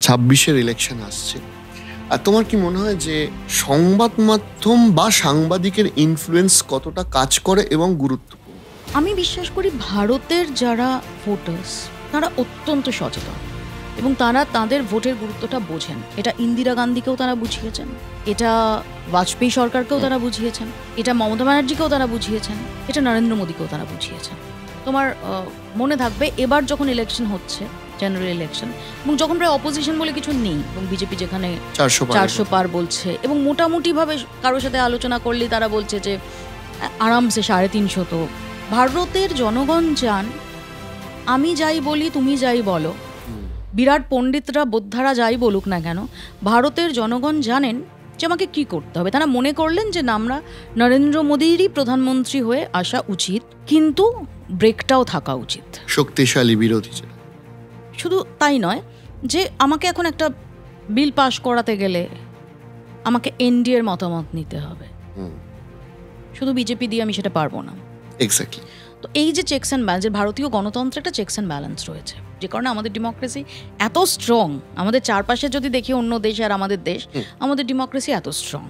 26-এর election আসছে, আর তোমার কি মনে হয় যে সংবাদ মাধ্যম বা সাংবাদিকের ইনফ্লুয়েন্স কতটা কাজ করে এবং গুরুত্বপূর্ণ? আমি বিশ্বাস করি ভারতের যারা ভোটার্স তারা অত্যন্ত সচেতন এবং তারা তাদের ভোটের গুরুত্বটা বোঝেন। এটা ইন্দিরা গান্ধীকেও তারা বুঝিয়েছেন, এটা বাজপেয়ী সরকারকেও তারা বুঝিয়েছেন, এটা মমতা ব্যানার্জিকেও তারা বুঝিয়েছেন, এটা নরেন্দ্র মোদীকেও তারা বুঝিয়েছেন। তোমার মনে থাকবে এবার যখন ইলেকশন হচ্ছে, জেনারেল ইলেকশন, এবং যখন প্রায় অপোজিশন বলে কিছু নেই এবং বিজেপি যেখানে 400 পার বলছে এবং মোটামুটিভাবে কারোর সাথে আলোচনা করলেই তারা বলছে যে আরামসে 350। তো ভারতের জনগণ চান আমি যাই বলি তুমি যাই বলো, বিরাট পণ্ডিতরা বোদ্ধারা যাই বলুক না কেন, ভারতের জনগণ জানেন যে আমাকে কী করতে হবে। তারা মনে করলেন যে আমরা নরেন্দ্র মোদীরই প্রধানমন্ত্রী হয়ে আসা উচিত, কিন্তু ব্রেকটাও থাকা উচিত, শক্তিশালী বিরোধী। শুধু তাই নয় যে আমাকে এখন একটা বিল পাশ করাতে গেলে আমাকে এনডিএর মতামত নিতে হবে, শুধু বিজেপি দিয়ে আমি সেটা পারবো না। এক্স্যাক্টলি। তো এই যে চেকস অ্যান্ড ব্যালেন্স, ভারতীয় গণতন্ত্রে একটা চেকস অ্যান্ড ব্যালেন্স রয়েছে, যে কারণে আমাদের ডেমোক্রেসি এত স্ট্রং। আমাদের চারপাশে যদি দেখি অন্য দেশ আর আমাদের দেশ, আমাদের ডেমোক্রেসি এত স্ট্রং।